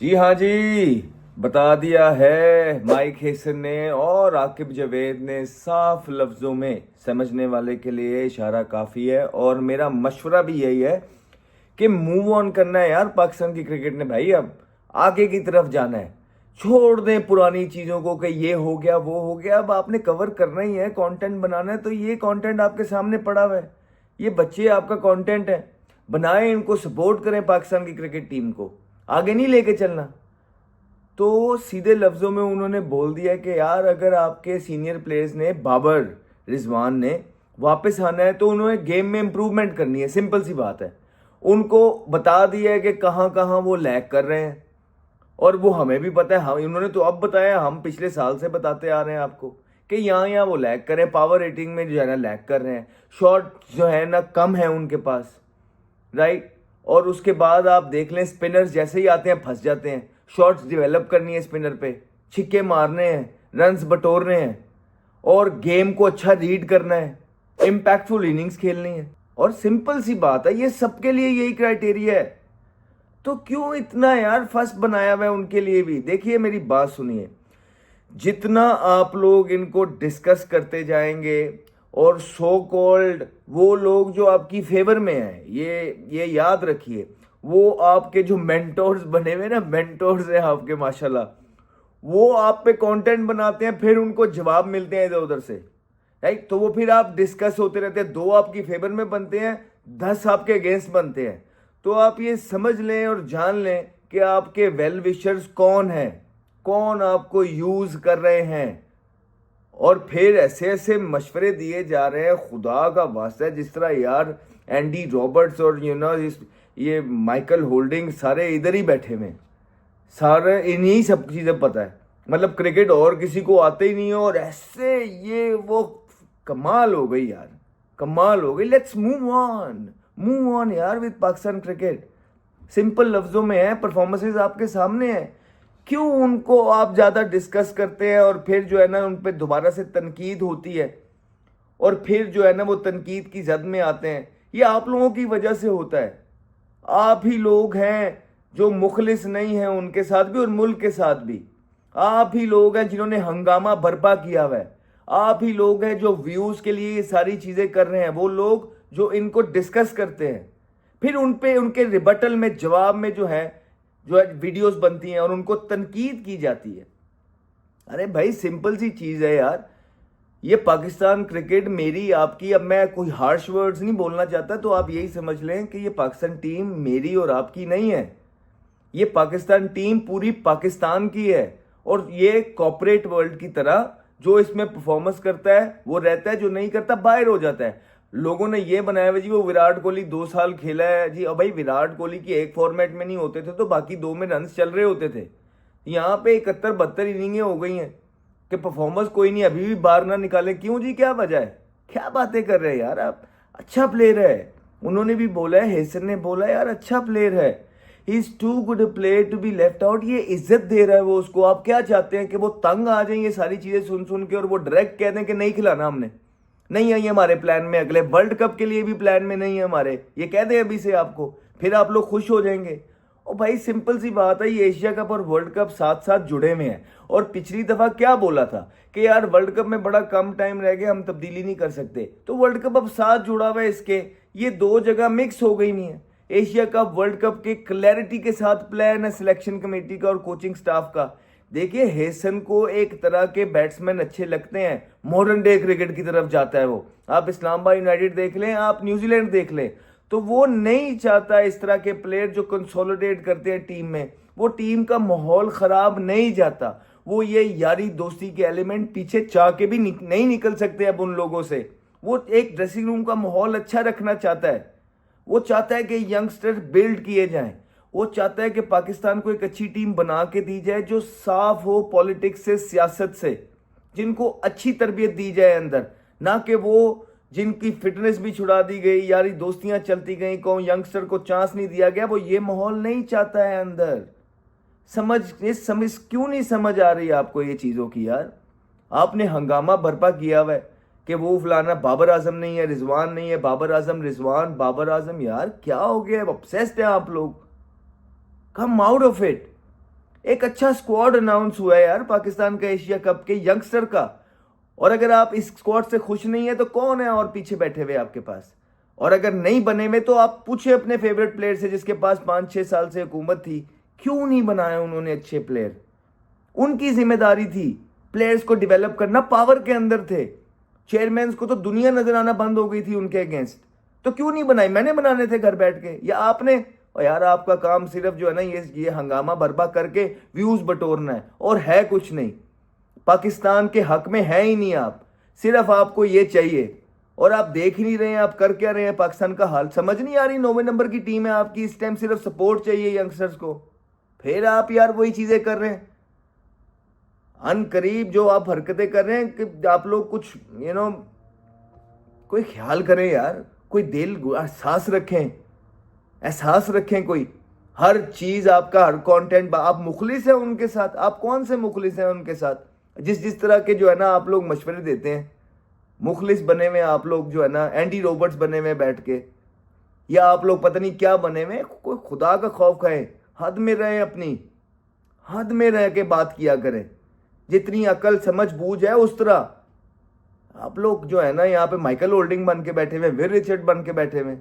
जी हाँ जी, बता दिया है माइक हेसन ने और आकिब जावेद ने साफ लफ्ज़ों में। समझने वाले के लिए इशारा काफ़ी है और मेरा मशवरा भी यही है कि मूव ऑन करना है यार। पाकिस्तान की क्रिकेट ने भाई अब आगे की तरफ जाना है। छोड़ दें पुरानी चीज़ों को कि ये हो गया वो हो गया। अब आपने कवर करना ही है, कंटेंट बनाना है, तो ये कंटेंट आपके सामने पड़ा हुआ है। ये बच्चे आपका कंटेंट है, बनाएं, इनको सपोर्ट करें। पाकिस्तान की क्रिकेट टीम को आगे नहीं लेके चलना तो सीधे लफ्ज़ों में उन्होंने बोल दिया कि यार अगर आपके सीनियर प्लेयर्स ने, बाबर रिजवान ने वापस आना है तो उन्होंने गेम में इम्प्रूवमेंट करनी है। सिंपल सी बात है। उनको बता दिया है कि कहाँ कहाँ वो लैग कर रहे हैं और वो हमें भी पता है। हम इन्होंने तो अब बताया, हम पिछले साल से बताते आ रहे हैं आपको कि यहाँ यहाँ वो लैग कर रहे हैं। पावर रेटिंग में जो है ना लैग कर रहे हैं। शॉट जो है ना कम है उनके पास, राइट। और उसके बाद आप देख लें, स्पिनर्स जैसे ही आते हैं फंस जाते हैं। शॉट्स डेवलप करनी है स्पिनर पे, छिक्के मारने हैं, रन्स बटोरने हैं और गेम को अच्छा रीड करना है, इम्पैक्टफुल इनिंग्स खेलनी है। और सिंपल सी बात है, ये सबके लिए यही क्राइटेरिया है। तो क्यों इतना यार फर्स्ट बनाया हुआ है उनके लिए भी। देखिए मेरी बात सुनिए, जितना आप लोग इनको डिस्कस करते जाएंगे और सो कॉल्ड वो लोग जो आपकी फेवर में हैं, ये याद रखिए, वो आपके जो मेंटोर्स बने हुए ना, मेंटोर्स हैं आपके माशाल्लाह, वो आप पे कंटेंट बनाते हैं, फिर उनको जवाब मिलते हैं इधर उधर से, राइट। तो वो फिर आप डिस्कस होते रहते हैं। 2 आपकी फेवर में बनते हैं, 10 आपके अगेंस्ट बनते हैं। तो आप ये समझ लें और जान लें कि आपके वेल विशर्स कौन हैं, कौन आपको यूज कर रहे हैं। और फिर ऐसे ऐसे मशवरे दिए जा रहे हैं, खुदा का वास्ता है। जिस तरह यार एंडी रॉबर्ट्स और ये माइकल होल्डिंग सारे इधर ही बैठे हुए, सारे इन्हीं सब चीज़ें पता है। मतलब क्रिकेट और किसी को आते ही नहीं है और ऐसे ये वो। कमाल हो गई यार, कमाल हो गई। Let's move on, move on यार विद पाकिस्तान क्रिकेट। सिंपल लफ्जों में है, परफॉर्मेंसेज आपके सामने है। क्यों उनको आप ज़्यादा डिस्कस करते हैं और फिर जो है ना उन पर दोबारा से तनकीद होती है और फिर जो है ना वो तनकीद की जद में आते हैं। ये आप लोगों की वजह से होता है। आप ही लोग हैं जो मुखलिस नहीं हैं उनके साथ भी और मुल्क के साथ भी। आप ही लोग हैं जिन्होंने हंगामा बर्पा किया हुआ है। आप ही लोग हैं जो व्यूज के लिए ये सारी चीजें कर रहे हैं। वो लोग जो इनको डिस्कस करते हैं, फिर उन पे उनके रिबटल में, जवाब में जो है वीडियोस बनती हैं और उनको तनकीद की जाती है। अरे भाई सिंपल सी चीज है यार। ये पाकिस्तान क्रिकेट मेरी आपकी, अब मैं कोई हार्श वर्ड्स नहीं बोलना चाहता, तो आप यही समझ लें कि ये पाकिस्तान टीम मेरी और आपकी नहीं है। ये पाकिस्तान टीम पूरी पाकिस्तान की है। और ये कॉर्पोरेट वर्ल्ड की तरह जो इसमें परफॉर्मेंस करता है वो रहता है, जो नहीं करता बाहर हो जाता है। लोगों ने ये बनाया हुआ जी वो विराट कोहली 2 साल खेला है जी। अब भाई विराट कोहली की एक फॉर्मेट में नहीं होते थे तो बाकी 2 में रन चल रहे होते थे। यहाँ पे 71-72 इनिंगें हो गई हैं कि परफॉर्मेंस कोई नहीं, अभी भी बाहर ना निकाले। क्यों जी, क्या वजह है? क्या बातें कर रहे हैं यार आप। अच्छा प्लेयर है, उन्होंने भी बोला है, हेसन ने बोला यार अच्छा प्लेयर है, he is too good player to be left out. ये इज्जत दे रहा है वो उसको। आप क्या चाहते हैं कि वो तंग आ जाए ये सारी चीजें सुन सुन के और वो डायरेक्ट कह दें कि नहीं खिलाना, हमने नहीं है ये हमारे प्लान में, अगले वर्ल्ड कप के लिए भी प्लान में नहीं है हमारे, ये कह दें अभी से आपको, फिर आप लोग खुश हो जाएंगे। और भाई सिंपल सी बात है, ये एशिया कप और वर्ल्ड कप साथ साथ जुड़े हुए हैं। और पिछली दफा क्या बोला था कि यार वर्ल्ड कप में बड़ा कम टाइम रह गया, हम तब्दीली नहीं कर सकते, तो वर्ल्ड कप अब साथ जुड़ा हुआ है इसके। ये 2 जगह मिक्स हो गई नहीं है। एशिया कप वर्ल्ड कप के क्लैरिटी के साथ प्लान है सिलेक्शन कमेटी का और कोचिंग स्टाफ का। देखिए हेसन को एक तरह के बैट्समैन अच्छे लगते हैं, मॉडर्न डे क्रिकेट की तरफ जाता है वो। आप इस्लामाबाद यूनाइटेड देख लें, आप न्यूजीलैंड देख लें, तो वो नहीं चाहता इस तरह के प्लेयर जो कंसोलिडेट करते हैं टीम में। वो टीम का माहौल खराब नहीं जाता। वो ये यारी दोस्ती के एलिमेंट पीछे चाह के भी नहीं निकल सकते अब उन लोगों से। वो एक ड्रेसिंग रूम का माहौल अच्छा रखना चाहता है। वो चाहता है कि यंगस्टर बिल्ड किए जाएं। वो चाहता है कि पाकिस्तान को एक अच्छी टीम बना के दी जाए जो साफ हो पॉलिटिक्स से, सियासत से, जिनको अच्छी तरबियत दी जाए अंदर, ना कि वो जिनकी फिटनेस भी छुड़ा दी गई, यारी दोस्तियां चलती गई, को यंगस्टर को चांस नहीं दिया गया। वो ये माहौल नहीं चाहता है अंदर। समझ क्यों नहीं समझ आ रही आपको ये चीज़ों की यार। आपने हंगामा बर्पा किया हुआ है कि वो फलाना बाबर आजम नहीं है, रिजवान नहीं है, बाबर आजम रिजवान, बाबर आजम। यार क्या हो गया, ऑब्सेस्ड है आप लोग। Come out of it. एक अच्छा स्क्वाड अनाउंस हुआ है यार पाकिस्तान का एशिया कप के यंगस्टर का। और अगर आप इस स्क्वाड से खुश नहीं है तो कौन है और पीछे बैठे हुए आपके पास? और अगर नहीं बने में तो आप पूछे अपने फेवरेट प्लेयर से जिसके पास 5-6 साल से हुकूमत थी, क्यों नहीं बनाया उन्होंने अच्छे प्लेयर? उनकी जिम्मेदारी थी प्लेयर्स को डेवलप करना, पावर के अंदर थे। चेयरमैन को तो दुनिया नजर आना बंद हो गई थी उनके अगेंस्ट, तो क्यों नहीं बनाई? मैंने बनाने थे घर बैठ के, या आपने? और यार आपका काम सिर्फ जो है ना ये हंगामा बर्पा करके व्यूज बटोरना है, और है कुछ नहीं। पाकिस्तान के हक में है ही नहीं आप, सिर्फ आपको ये चाहिए। और आप देख ही नहीं रहे हैं आप कर क्या रहे हैं। पाकिस्तान का हाल समझ नहीं आ रही। 9वें नंबर की टीम है आपकी, इस टाइम सिर्फ सपोर्ट चाहिए यंगस्टर्स को, फिर आप यार वही चीजें कर रहे हैं। अनकरीब जो आप हरकतें कर रहे हैं कि आप लोग कुछ कोई ख्याल करें यार, कोई दिल एहसास रखें, एहसास रखें कोई। हर चीज आपका, हर कंटेंट आप मुखलिस है उनके साथ। आप कौन से मुखलिस हैं उनके साथ? जिस तरह के जो है ना आप लोग मशवरे देते हैं, मुखलिस बने हुए आप लोग जो है ना, एंडी रॉबर्ट्स बने हुए बैठ के, या आप लोग पता नहीं क्या बने हुए। कोई खुदा का खौफ खाए, हद में रहे, अपनी हद में रह के बात किया करें। जितनी अकल समझ बूझ है उस तरह आप लोग जो है ना यहाँ पे माइकल होल्डिंग बन के बैठे हुए, विल रिचर्ड बन के बैठे हुए।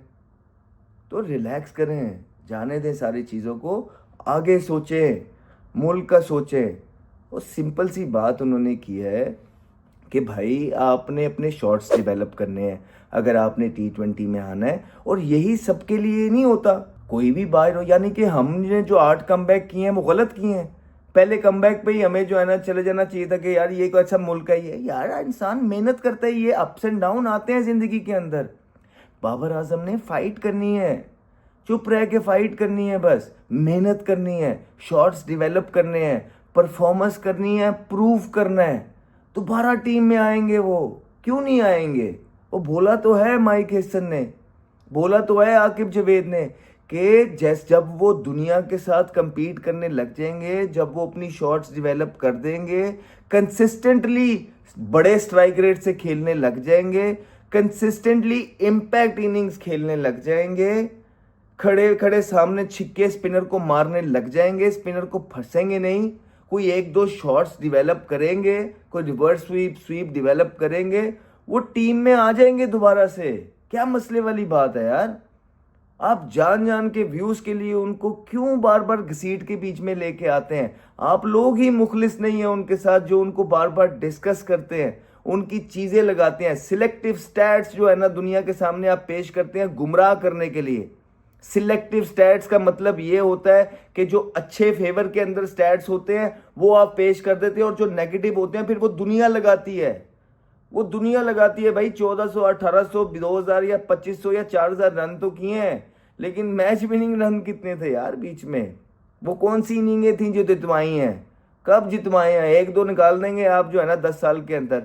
तो रिलैक्स करें, जाने दें सारी चीज़ों को, आगे सोचें, मुल्क का सोचें। और सिंपल सी बात उन्होंने की है कि भाई आपने अपने शॉट्स डेवलप करने हैं अगर आपने T20 में आना है। और यही सबके लिए नहीं होता, कोई भी बाहर हो। यानी कि हमने जो 8 कमबैक किए हैं वो गलत किए हैं। पहले कमबैक पे ही हमें जो है ना चले जाना चाहिए था कि यार ये कोई अच्छा मुल्क है। ये यार इंसान मेहनत करता है, ये अप्स एंड डाउन आते हैं ज़िंदगी के अंदर। बाबर आजम ने फाइट करनी है, चुप रह के फाइट करनी है, बस मेहनत करनी है, शॉट्स डेवलप करने हैं, परफॉर्मेंस करनी है, प्रूव करना है। दोबारा टीम में आएंगे वो, क्यों नहीं आएंगे? वो बोला तो है माइक हेसन ने, बोला तो है आकिब जावेद ने कि जब वो दुनिया के साथ compete करने लग जाएंगे, जब वो अपनी शॉट्स डेवलप कर देंगे, कंसिस्टेंटली बड़े स्ट्राइक रेट से खेलने लग जाएंगे, कंसिस्टेंटली इम्पैक्ट इनिंग्स खेलने लग जाएंगे, खड़े खड़े सामने छिक्के स्पिनर को मारने लग जाएंगे, स्पिनर को फंसेंगे नहीं, कोई 1-2 शॉट्स डेवलप करेंगे, कोई रिवर्स स्वीप डेवलप करेंगे, वो टीम में आ जाएंगे दोबारा से। क्या मसले वाली बात है यार? आप जान जान के व्यूज के लिए उनको क्यों बार बार घसीट के बीच में लेके आते हैं? आप लोग ही मुखलिस नहीं है उनके साथ, जो उनको बार बार डिस्कस करते हैं, उनकी चीजें लगाते हैं। सिलेक्टिव स्टैट्स जो है ना दुनिया के सामने आप पेश करते हैं गुमराह करने के लिए। सिलेक्टिव स्टैट्स का मतलब ये होता है कि जो अच्छे फेवर के अंदर स्टैट्स होते हैं वो आप पेश कर देते हैं, और जो नेगेटिव होते हैं फिर वो दुनिया लगाती है। वो दुनिया लगाती है भाई। 1400, 1800, 2000 या 2500 या 4000 रन तो किए हैं, लेकिन मैच विनिंग रन कितने थे यार बीच में? वो कौन सी इनिंगें थी जो जितवाई हैं? कब जितवाए हैं? 1-2 निकाल देंगे आप जो है ना 10 साल के अंदर।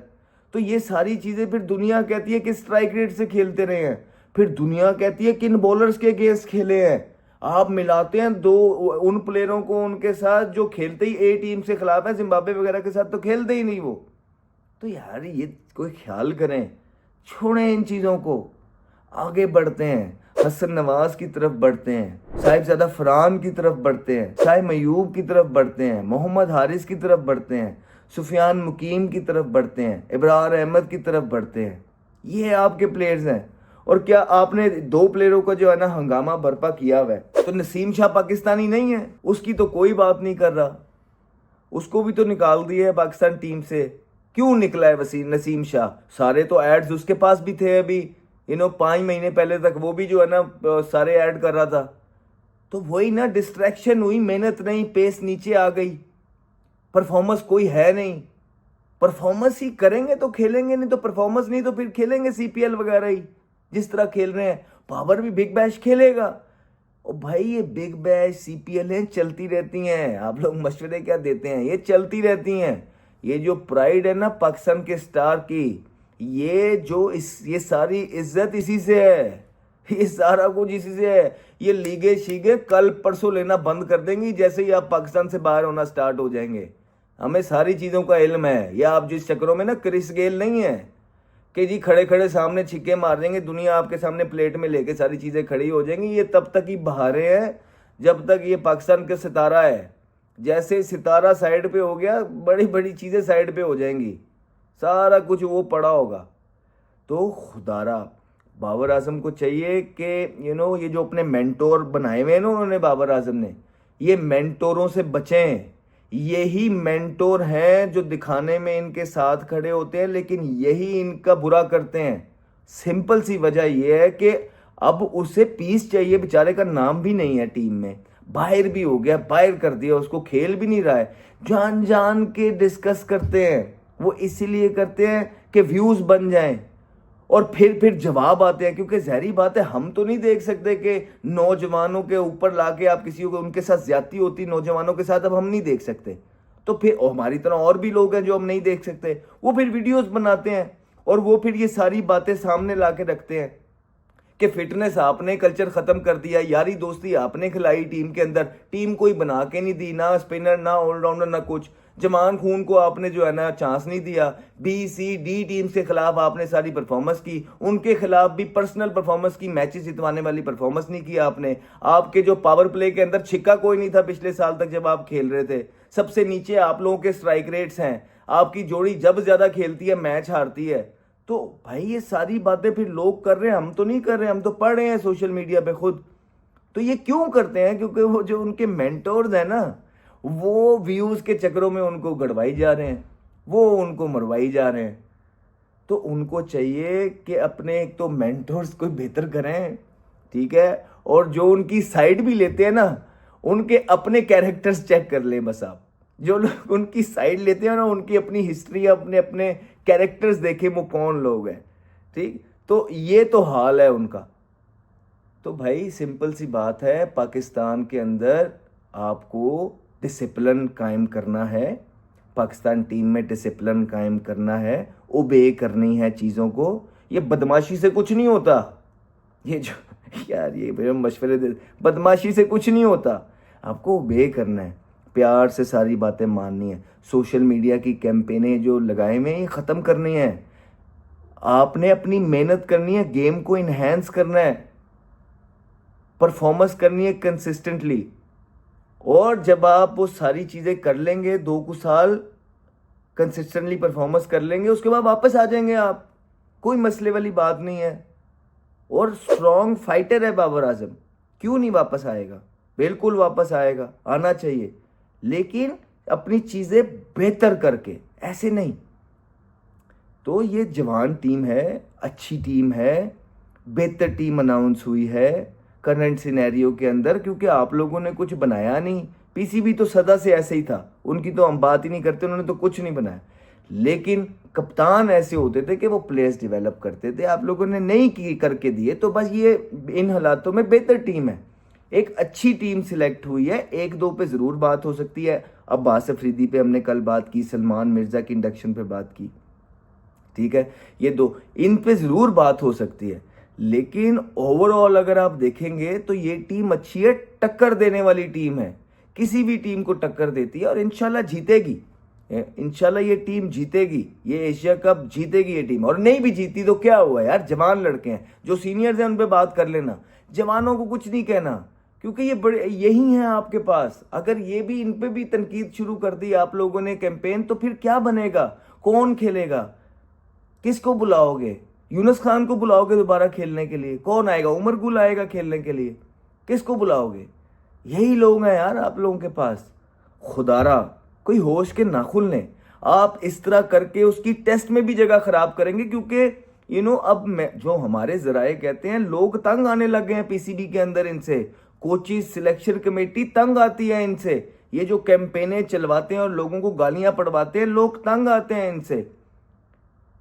तो ये सारी चीजें फिर दुनिया कहती है कि स्ट्राइक रेट से खेलते रहे हैं, फिर दुनिया कहती है किन बॉलर्स के अगेंस्ट खेले हैं। आप मिलाते हैं दो उन प्लेयरों को उनके साथ जो खेलते ही ए टीम से खिलाफ है, जिम्बाब्वे वगैरह के साथ तो खेलते ही नहीं वो। तो यार ये कोई ख्याल करें, छोड़ें इन चीज़ों को, आगे बढ़ते हैं, हसन नवाज की तरफ बढ़ते हैं, साहिबजादा फरहान की तरफ बढ़ते हैं, शाह मयूब की तरफ बढ़ते हैं, मोहम्मद हारिस की तरफ बढ़ते हैं, सुफियान मुकीम की तरफ बढ़ते हैं, इब्रार अहमद की तरफ बढ़ते हैं। ये आपके प्लेयर्स हैं। और क्या आपने 2 प्लेयरों का जो है ना हंगामा बर्पा किया हुआ है? तो नसीम शाह पाकिस्तानी नहीं है, उसकी तो कोई बात नहीं कर रहा, उसको भी तो निकाल दिया है पाकिस्तान टीम से। क्यों निकला है नसीम शाह? सारे तो एड्स उसके पास भी थे अभी 5 महीने पहले तक, वो भी जो है ना सारे ऐड कर रहा था। तो वही ना, डिस्ट्रैक्शन हुई, मेहनत नहीं, पेस नीचे आ गई, परफॉर्मेंस कोई है नहीं। परफॉर्मेंस ही करेंगे तो खेलेंगे, नहीं तो परफॉर्मेंस नहीं तो फिर खेलेंगे CPL वगैरह ही जिस तरह खेल रहे हैं। बाबर भी बिग बैश खेलेगा। और भाई ये बिग बैश CPL हैं, चलती रहती हैं। आप लोग मशवरे क्या देते हैं? ये चलती रहती हैं। ये जो प्राइड है ना पाकिस्तान के स्टार की, ये सारी इज्जत इसी से है, ये सारा कुछ इसी से है। ये लीगे शीगे कल परसों लेना बंद कर देंगी जैसे ही आप पाकिस्तान से बाहर होना स्टार्ट हो जाएंगे। हमें सारी चीज़ों का इल्म है। या आप जिस चक्रों में ना क्रिस गेल नहीं है कि जी खड़े खड़े सामने छिक्के मार देंगे, दुनिया आपके सामने प्लेट में लेके सारी चीज़ें खड़ी हो जाएंगी। ये तब तक ही बहारे हैं जब तक ये पाकिस्तान का सितारा है, जैसे सितारा साइड पे हो गया, बड़ी बड़ी चीज़ें साइड पे हो जाएंगी, सारा कुछ वो पड़ा होगा। तो खुदारा बाबर आजम को चाहिए कि ये जो अपने मेंटोर बनाए हुए हैं ना उन्होंने, बाबर आजम ने, ये मेंटोरों से बचें। यही मेंटोर हैं जो दिखाने में इनके साथ खड़े होते हैं लेकिन यही इनका बुरा करते हैं। सिंपल सी वजह यह है कि अब उसे पीस चाहिए, बेचारे का नाम भी नहीं है टीम में, बाहर भी हो गया, बाहर कर दिया उसको, खेल भी नहीं रहा है। जान जान के डिस्कस करते हैं, वो इसीलिए करते हैं कि व्यूज बन जाएं, और फिर जवाब आते हैं। क्योंकि जहरी बात है, हम तो नहीं देख सकते कि नौजवानों के ऊपर लाके आप किसी को, उनके साथ ज्यादती होती नौजवानों के साथ, अब हम नहीं देख सकते। तो फिर हमारी तरह और भी लोग हैं जो हम नहीं देख सकते, वो फिर वीडियोस बनाते हैं और वो फिर ये सारी बातें सामने ला के रखते हैं कि फिटनेस आपने कल्चर खत्म कर दिया, यारी दोस्ती आपने खिलाई टीम के अंदर, टीम कोई बना के नहीं दी, ना स्पिनर ना ऑलराउंडर ना कुछ, जमान खून को आपने जो है ना चांस नहीं दिया, बी सी डी टीम्स के खिलाफ आपने सारी परफॉर्मेंस की, उनके खिलाफ भी पर्सनल परफॉर्मेंस की, मैचेस जितवाने वाली परफॉर्मेंस नहीं की आपने। आपके जो पावर प्ले के अंदर छिक्का कोई नहीं था पिछले साल तक जब आप खेल रहे थे, सबसे नीचे आप लोगों के स्ट्राइक रेट्स हैं, आपकी जोड़ी जब ज्यादा खेलती है मैच हारती है। तो भाई ये सारी बातें फिर लोग कर रहे हैं, हम तो नहीं कर रहे, हम तो पढ़ रहे हैं सोशल मीडिया पे खुद। तो ये क्यों करते हैं? क्योंकि वो जो उनके मेंटोर्स हैं ना, वो व्यूज के चक्करों में उनको गड़वाई जा रहे हैं, वो उनको मरवाई जा रहे हैं। तो उनको चाहिए कि अपने एक तो मेंटोर्स को बेहतर करें, ठीक है, और जो उनकी साइड भी लेते हैं ना, उनके अपने कैरेक्टर्स चेक कर लें बस आप। जो लोग उनकी साइड लेते हैं ना, उनकी अपनी हिस्ट्री, अपने अपने कैरेक्टर्स देखें वो कौन लोग हैं, ठीक। तो ये तो हाल है उनका। तो भाई सिंपल सी बात है, पाकिस्तान के अंदर आपको डिसिप्लिन कायम करना है, पाकिस्तान टीम में डिसिप्लिन कायम करना है, ओबे करनी है चीज़ों को। ये बदमाशी से कुछ नहीं होता, ये जो यार ये मशवरे दे, बदमाशी से कुछ नहीं होता, आपको ओबे करना है, प्यार से सारी बातें माननी है। सोशल मीडिया की कैंपेनें जो लगाए हुए हैं ये ख़त्म करनी है, आपने अपनी मेहनत करनी है, गेम को इन्हेंस करना है, परफॉर्मेंस करनी है कंसिस्टेंटली। और जब आप वो सारी चीज़ें कर लेंगे, 2 साल कंसिस्टेंटली परफॉर्मेंस कर लेंगे, उसके बाद वापस आ जाएंगे आप, कोई मसले वाली बात नहीं है। और स्ट्रॉन्ग फाइटर है बाबर आजम, क्यों नहीं वापस आएगा? बिल्कुल वापस आएगा, आना चाहिए, लेकिन अपनी चीज़ें बेहतर करके, ऐसे नहीं। तो ये जवान टीम है, अच्छी टीम है, बेहतर टीम अनाउंस हुई है करंट सिनेरियो के अंदर, क्योंकि आप लोगों ने कुछ बनाया नहीं। पीसीबी तो सदा से ऐसे ही था, उनकी तो हम बात ही नहीं करते, उन्होंने तो कुछ नहीं बनाया। लेकिन कप्तान ऐसे होते थे कि वो प्लेयर्स डेवलप करते थे, आप लोगों ने नहीं की करके दिए। तो बस ये इन हालातों में बेहतर टीम है, एक अच्छी टीम सिलेक्ट हुई है। 1-2 पे ज़रूर बात हो सकती है, अब्बास अफरीदी पे हमने कल बात की, सलमान मिर्ज़ा की इंडक्शन पे बात की, ठीक है, ये 2 इन पे ज़रूर बात हो सकती है। लेकिन ओवरऑल अगर आप देखेंगे तो ये टीम अच्छी है, टक्कर देने वाली टीम है, किसी भी टीम को टक्कर देती है और इंशाल्लाह जीतेगी। इंशाल्लाह ये टीम जीतेगी, ये एशिया कप जीतेगी ये टीम। और नहीं भी जीती तो क्या हुआ यार, जवान लड़के हैं, जो सीनियर्स हैं उन पे बात कर लेना, जवानों को कुछ नहीं कहना, क्योंकि ये बड़े यही हैं आपके पास। अगर ये भी इन पे भी तनकीद शुरू कर दी आप लोगों ने कैंपेन, तो फिर क्या बनेगा? कौन खेलेगा? किसको बुलाओगे? यूनुस खान को बुलाओगे दोबारा खेलने के लिए? कौन आएगा? उमर गुल आएगा खेलने के लिए? किसको बुलाओगे? यही लोग हैं यार आप लोगों के पास। खुदारा कोई होश के नाखुन लें। आप इस तरह करके उसकी टेस्ट में भी जगह खराब करेंगे, क्योंकि अब जो हमारे जराए कहते हैं, लोग तंग आने लग गए हैं पीसीबी के अंदर इनसे, कोचिज सिलेक्शन कमेटी तंग आती है इनसे। ये जो कैंपेनें चलवाते हैं और लोगों को गालियां पड़वाते हैं, लोग तंग आते हैं इनसे।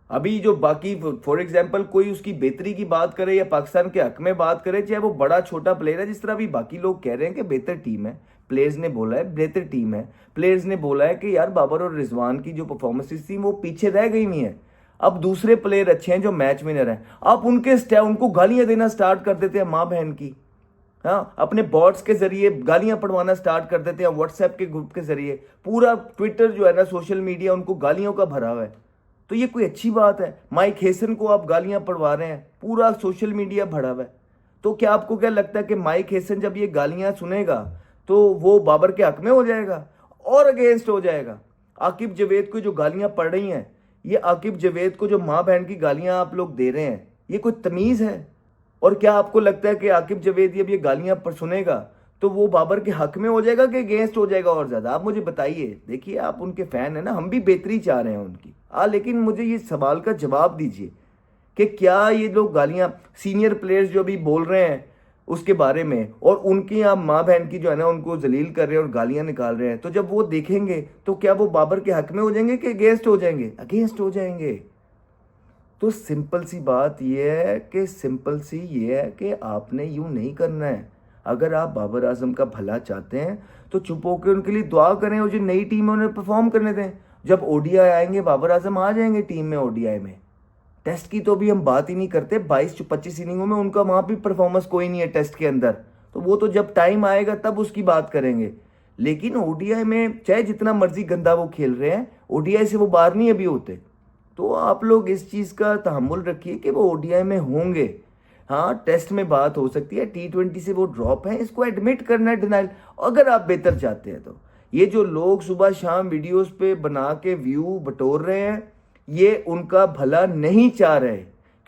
अभी जो बाकी फॉर एग्जांपल कोई उसकी बेहतरी की बात करे या पाकिस्तान के हक में बात करे, चाहे वो बड़ा छोटा प्लेयर है, जिस तरह भी बाकी लोग कह रहे हैं कि बेहतर टीम है, प्लेयर्स ने बोला है बेहतर टीम है, प्लेयर्स ने बोला है कि यार बाबर और रिजवान की जो परफॉर्मेंसेस थी वो पीछे रह गई नहीं है। अब दूसरे प्लेयर अच्छे हैं जो मैच विनर हैं, आप उनको गालियां देना स्टार्ट कर देते हैं माँ बहन की। हाँ, अपने बॉट्स के जरिए गालियां पढ़वाना स्टार्ट कर देते हैं, व्हाट्सएप के ग्रुप के जरिए, पूरा ट्विटर जो है ना, सोशल मीडिया उनको गालियों का भरा हुआ है। तो ये कोई अच्छी बात है? माइक हेसन को आप गालियां पढ़वा रहे हैं, पूरा सोशल मीडिया भरा हुआ है। तो क्या आपको क्या लगता है कि माइक हेसन जब ये गालियां सुनेगा तो वो बाबर के हक में हो जाएगा? और अगेंस्ट हो जाएगा। आकिब जावेद को जो गालियां पड़ रही हैं, ये आकिब जावेद को जो माँ बहन की गालियां आप लोग दे रहे हैं, ये कोई तमीज़ है? और क्या आपको लगता है कि आकिब जावेद जब ये गालियां पर सुनेगा तो वो बाबर के हक में हो जाएगा कि अगेंस्ट हो जाएगा और ज़्यादा? आप मुझे बताइए। देखिए, आप उनके फ़ैन हैं ना, हम भी बेहतरी चाह रहे हैं उनकी। लेकिन मुझे ये सवाल का जवाब दीजिए कि क्या ये लोग गालियां, सीनियर प्लेयर्स जो अभी बोल रहे हैं उसके बारे में, और उनकी आप माँ बहन की जो है ना उनको जलील कर रहे हैं और गालियां निकाल रहे हैं, तो जब वो देखेंगे तो क्या वो बाबर के हक में हो जाएंगे कि अगेंस्ट हो जाएंगे? अगेंस्ट हो जाएंगे। तो सिंपल सी बात यह है कि आपने यूं नहीं करना है। अगर आप बाबर आजम का भला चाहते हैं तो चुप होकर उनके लिए दुआ करें और जो नई टीम है उन्हें परफॉर्म करने दें। जब ओडीआई आएंगे बाबर आजम आ जाएंगे टीम में। ओडीआई में टेस्ट की तो भी हम बात ही नहीं करते। 22-25 इनिंगों में उनका वहाँ भी परफॉर्मेंस कोई नहीं है टेस्ट के अंदर, तो वो तो जब टाइम आएगा तब उसकी बात करेंगे। लेकिन ओडीआई में चाहे जितना मर्जी गंदा वो खेल रहे हैं, ओडीआई से वो बाहर नहीं अभी होते। तो आप लोग इस चीज़ का तहम्मुल रखिए कि वो ओडीआई में होंगे। हाँ, टेस्ट में बात हो सकती है, T20 से वो ड्रॉप है, इसको एडमिट करना है, डिनाइल। अगर आप बेहतर चाहते हैं तो ये जो लोग सुबह शाम वीडियोस पे बना के व्यू बटोर रहे हैं, ये उनका भला नहीं चाह रहे,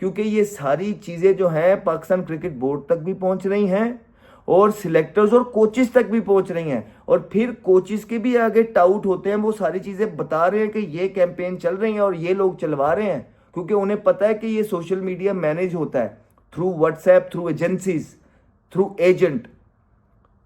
क्योंकि ये सारी चीज़ें जो हैं पाकिस्तान क्रिकेट बोर्ड तक भी पहुंच रही हैं और सिलेक्टर्स और कोचिस तक भी पहुंच रही हैं, और फिर कोचिस के भी आगे टाउट होते हैं। वो सारी चीज़ें बता रहे हैं कि ये कैंपेन चल रही है और ये लोग चलवा रहे हैं, क्योंकि उन्हें पता है कि ये सोशल मीडिया मैनेज होता है through WhatsApp, through agencies, through agent.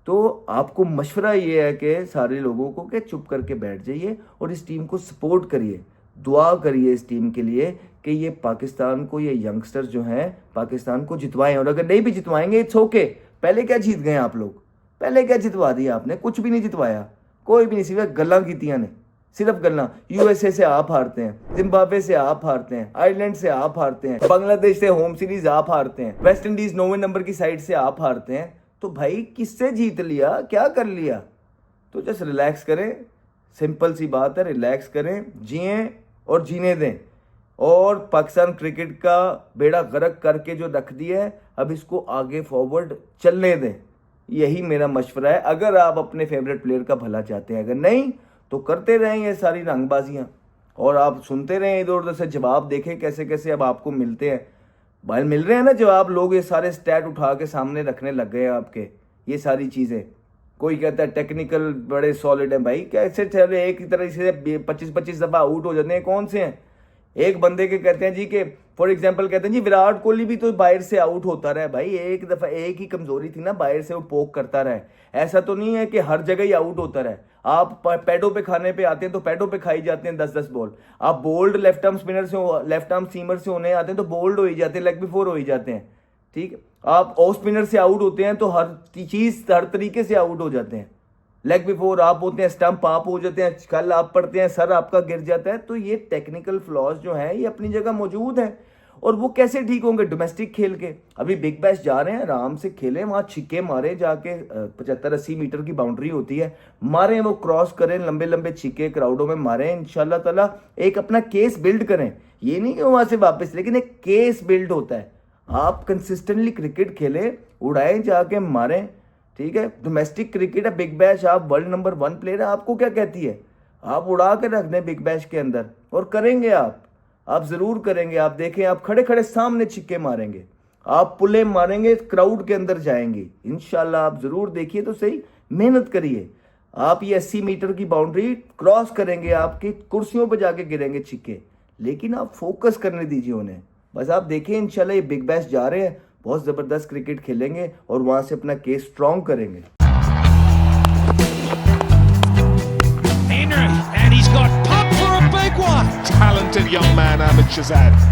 तो आपको मशवरा ये है कि सारे लोगों को कि चुप करके बैठ जाइए और इस टीम को सपोर्ट करिए, दुआ करिए इस टीम के लिए कि ये पाकिस्तान को, ये यंगस्टर्स जो हैं पाकिस्तान को जितवाएं। और अगर नहीं भी जितवाएंगे इट्स ओके। पहले क्या जीत गए आप लोग? पहले क्या जितवा दिया आपने? कुछ भी नहीं जितवाया, कोई भी नहीं, सिर्फ गल्ला कीतियां ने, सिर्फ गल्ला। यूएसए से आप हारते हैं, जिम्बाब्वे से आप हारते हैं, आयरलैंड से आप हारते हैं, बांग्लादेश से होम सीरीज आप हारते हैं, वेस्ट इंडीज 9वें नंबर की साइड से आप हारते हैं। तो भाई किससे जीत लिया, क्या कर लिया? तो जस्ट रिलैक्स करें, सिंपल सी बात है, रिलैक्स करें, जिएं और जीने दें। और पाकिस्तान क्रिकेट का बेड़ा गर्क करके जो रख दिया है, अब इसको आगे फॉरवर्ड चलने दें। यही मेरा मशवरा है, अगर आप अपने फेवरेट प्लेयर का भला चाहते हैं। अगर नहीं तो करते रहें ये सारी रंगबाजियां और आप सुनते रहें इधर उधर से जवाब। देखें कैसे कैसे अब आपको मिलते हैं, भाई मिल रहे हैं ना जवाब। लोग ये सारे स्टैट उठा के सामने रखने लग गए हैं आपके, ये सारी चीज़ें। कोई कहता है टेक्निकल बड़े सॉलिड हैं, भाई कैसे चले? एक ही तरह से 25-25 दफ़ा आउट हो जाते हैं, कौन से हैं? एक बंदे के कहते हैं जी कि फॉर एग्जांपल कहते हैं जी विराट कोहली भी तो बाहर से आउट होता रहा है। भाई एक दफ़ा, एक ही कमजोरी थी ना, बाहर से वो पोक करता रहा है। ऐसा तो नहीं है कि हर जगह ही आउट होता रहा है। आप पैडों पे खाने पे आते हैं तो पैडों पे खाई जाते हैं 10-10 बॉल। आप बोल्ड लेफ्ट आर्म स्पिनर से, लेफ्ट आर्म सीमर से होने आते हैं तो बोल्ड हो ही जाते हैं, लेग बिफोर हो ही जाते हैं। ठीक, आप ऑफ स्पिनर से आउट होते हैं तो हर चीज़ हर तरीके से आउट हो जाते हैं। लेग बिफोर आप होते हैं, स्टंप आप हो जाते हैं, कल आप पड़ते हैं, सर आपका गिर जाता है। तो ये टेक्निकल फ्लॉज जो हैं ये अपनी जगह मौजूद हैं, और वो कैसे ठीक होंगे? डोमेस्टिक खेल के। अभी बिग बैश जा रहे हैं, आराम से खेलें, वहाँ छिक्के मारे जाके, 75-80 मीटर की बाउंड्री होती है, मारें, वो क्रॉस करें, लंबे लंबे छिक्के क्राउडों में मारें। इंशाल्लाह ताला एक अपना केस बिल्ड करें। ये नहीं कि वहाँ से वापस, लेकिन एक केस बिल्ड होता है। आप कंसिस्टेंटली क्रिकेट खेलें, उड़ाएं जाके मारें, ठीक है? डोमेस्टिक क्रिकेट है, बिग बैश, आप वर्ल्ड नंबर 1 प्लेयर है, आपको क्या कहती है? आप उड़ा के रख दें बिग बैश के अंदर, और करेंगे आप ज़रूर करेंगे। आप देखें, आप खड़े खड़े सामने छिक्के मारेंगे, आप पुले मारेंगे, क्राउड के अंदर जाएंगे इंशाल्लाह। आप ज़रूर देखिए तो सही, मेहनत करिए। आप ये 80 मीटर की बाउंड्री क्रॉस करेंगे, आपकी कुर्सियों पर जाके गिरेंगे छिक्के, लेकिन आप फोकस करने दीजिए उन्हें। बस आप देखिए इंशाल्लाह ये बिग बैश जा रहे हैं, बहुत ज़बरदस्त क्रिकेट खेलेंगे और वहाँ से अपना केस स्ट्रॉन्ग करेंगे। Henry, and he's got pumped for a big one. Talented young man, Ahmed Shahzad.